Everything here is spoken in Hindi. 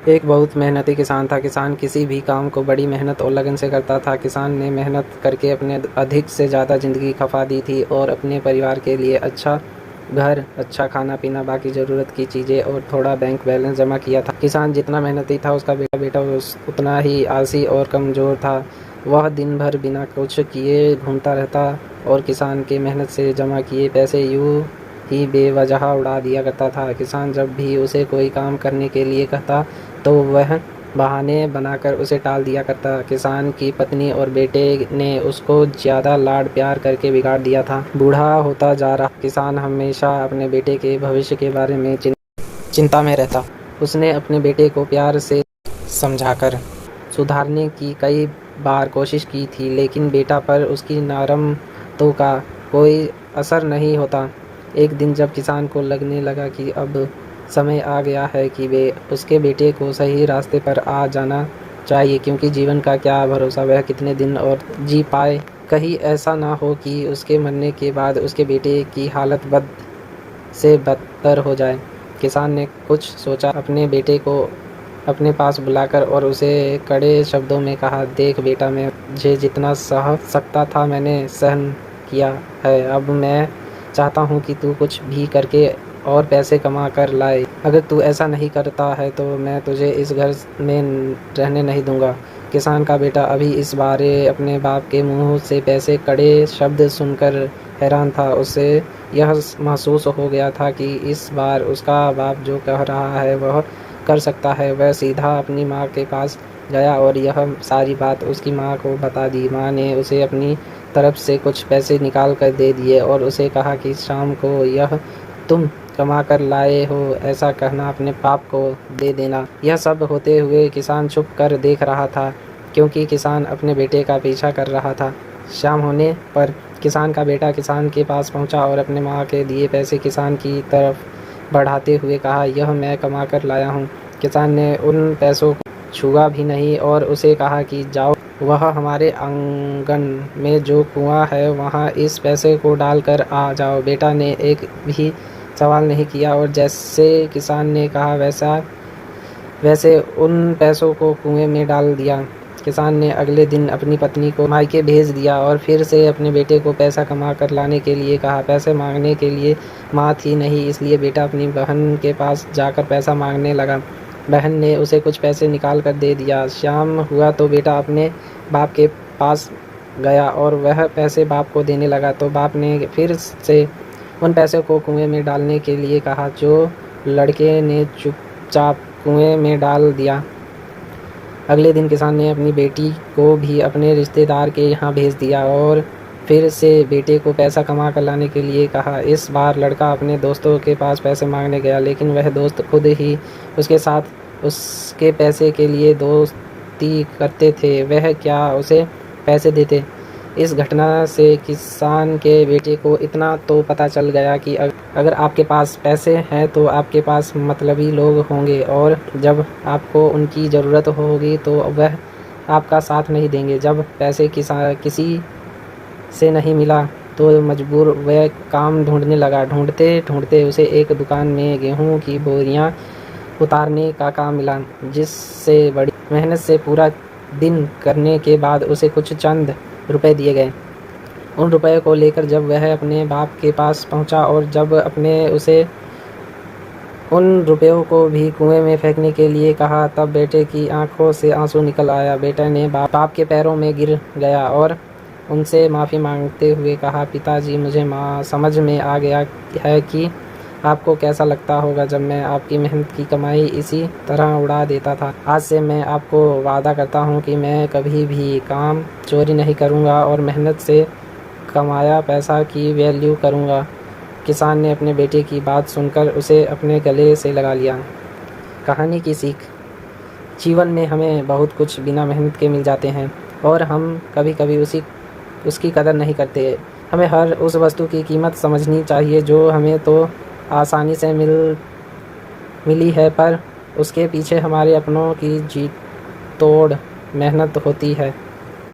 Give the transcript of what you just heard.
एक बहुत मेहनती किसान था। किसान किसी भी काम को बड़ी मेहनत और लगन से करता था। किसान ने मेहनत करके अपने अधिक से ज़्यादा ज़िंदगी खपा दी थी और अपने परिवार के लिए अच्छा घर, अच्छा खाना पीना, बाकी ज़रूरत की चीज़ें और थोड़ा बैंक बैलेंस जमा किया था। किसान जितना मेहनती था, उसका बेटा उतना ही आलसी और कमज़ोर था। वह दिन भर बिना कुछ किए घूमता रहता और किसान के मेहनत से जमा किए पैसे यूँ ही बेवजह उड़ा दिया करता था। किसान जब भी उसे कोई काम करने के लिए कहता तो वह बहाने बनाकर उसे टाल दिया करता। किसान की पत्नी और बेटे ने उसको ज़्यादा लाड प्यार करके बिगाड़ दिया था। बूढ़ा होता जा रहा किसान हमेशा अपने बेटे के भविष्य के बारे में चिंता में रहता। उसने अपने बेटे को प्यार से समझाकर सुधारने की कई बार कोशिश की थी, लेकिन बेटा पर उसकी नरमतों का कोई असर नहीं होता। एक दिन जब किसान को लगने लगा कि अब समय आ गया है कि उसके बेटे को सही रास्ते पर आ जाना चाहिए, क्योंकि जीवन का क्या भरोसा, वह कितने दिन और जी पाए। कहीं ऐसा ना हो कि उसके मरने के बाद उसके बेटे की हालत बद से बदतर हो जाए। किसान ने कुछ सोचा, अपने बेटे को अपने पास बुलाकर और उसे कड़े शब्दों में कहा, देख बेटा, मुझे जितना सह सकता था मैंने सहन किया है। अब मैं चाहता हूँ कि तू कुछ भी करके और पैसे कमा कर लाए। अगर तू ऐसा नहीं करता है तो मैं तुझे इस घर में रहने नहीं दूंगा। किसान का बेटा अभी इस बारे अपने बाप के मुंह से पैसे कड़े शब्द सुनकर हैरान था। उसे यह महसूस हो गया था कि इस बार उसका बाप जो कह रहा है वह कर सकता है। वह सीधा अपनी माँ के पास गया और यह सारी बात उसकी माँ को बता दी। माँ ने उसे अपनी तरफ से कुछ पैसे निकाल कर दे दिए और उसे कहा कि शाम को यह तुम कमा कर लाए हो ऐसा कहना अपने पाप को दे देना। यह सब होते हुए किसान छुप कर देख रहा था, क्योंकि किसान अपने बेटे का पीछा कर रहा था। शाम होने पर किसान का बेटा किसान के पास पहुंचा और अपने माँ के दिए पैसे किसान की तरफ बढ़ाते हुए कहा, यह मैं कमा कर लाया हूँ। किसान ने उन पैसों को छुआ भी नहीं और उसे कहा कि जाओ, वह हमारे आंगन में जो कुआं है वहाँ इस पैसे को डाल कर आ जाओ। बेटा ने एक भी सवाल नहीं किया और जैसे किसान ने कहा वैसे उन पैसों को कुएं में डाल दिया। किसान ने अगले दिन अपनी पत्नी को मायके भेज दिया और फिर से अपने बेटे को पैसा कमा कर लाने के लिए कहा। पैसे मांगने के लिए माँ थी नहीं, इसलिए बेटा अपनी बहन के पास जाकर पैसा मांगने लगा। बहन ने उसे कुछ पैसे निकाल कर दे दिया। शाम हुआ तो बेटा अपने बाप के पास गया और वह पैसे बाप को देने लगा, तो बाप ने फिर से उन पैसों को कुएं में डालने के लिए कहा, जो लड़के ने चुपचाप कुएं में डाल दिया। अगले दिन किसान ने अपनी बेटी को भी अपने रिश्तेदार के यहाँ भेज दिया और फिर से बेटे को पैसा कमा कर लाने के लिए कहा। इस बार लड़का अपने दोस्तों के पास पैसे मांगने गया, लेकिन वह दोस्त खुद ही उसके साथ उसके पैसे के लिए दोस्ती करते थे, वह क्या उसे पैसे देते। इस घटना से किसान के बेटे को इतना तो पता चल गया कि अगर आपके पास पैसे हैं तो आपके पास मतलबी लोग होंगे और जब आपको उनकी ज़रूरत होगी तो वह आपका साथ नहीं देंगे। जब पैसे किसी से नहीं मिला तो मजबूर वह काम ढूंढने लगा। ढूंढते ढूंढते उसे एक दुकान में गेहूं की बोरियां उतारने का काम मिला, जिससे बड़ी मेहनत से पूरा दिन करने के बाद उसे कुछ चंद रुपए दिए गए। उन रुपयों को लेकर जब वह अपने बाप के पास पहुंचा और जब अपने उसे उन रुपयों को भी कुएं में फेंकने के लिए कहा, तब बेटे की आंखों से आंसू निकल आया। बेटे ने बाप के पैरों में गिर गया और उनसे माफ़ी मांगते हुए कहा, पिताजी, मुझे समझ में आ गया है कि आपको कैसा लगता होगा जब मैं आपकी मेहनत की कमाई इसी तरह उड़ा देता था। आज से मैं आपको वादा करता हूँ कि मैं कभी भी काम चोरी नहीं करूँगा और मेहनत से कमाया पैसा की वैल्यू करूँगा। किसान ने अपने बेटे की बात सुनकर उसे अपने गले से लगा लिया। कहानी की सीख, जीवन में हमें बहुत कुछ बिना मेहनत के मिल जाते हैं और हम कभी कभी उसकी कदर नहीं करते। हमें हर उस वस्तु की कीमत समझनी चाहिए जो हमें तो आसानी से मिली है, पर उसके पीछे हमारे अपनों की जी तोड़ मेहनत होती है।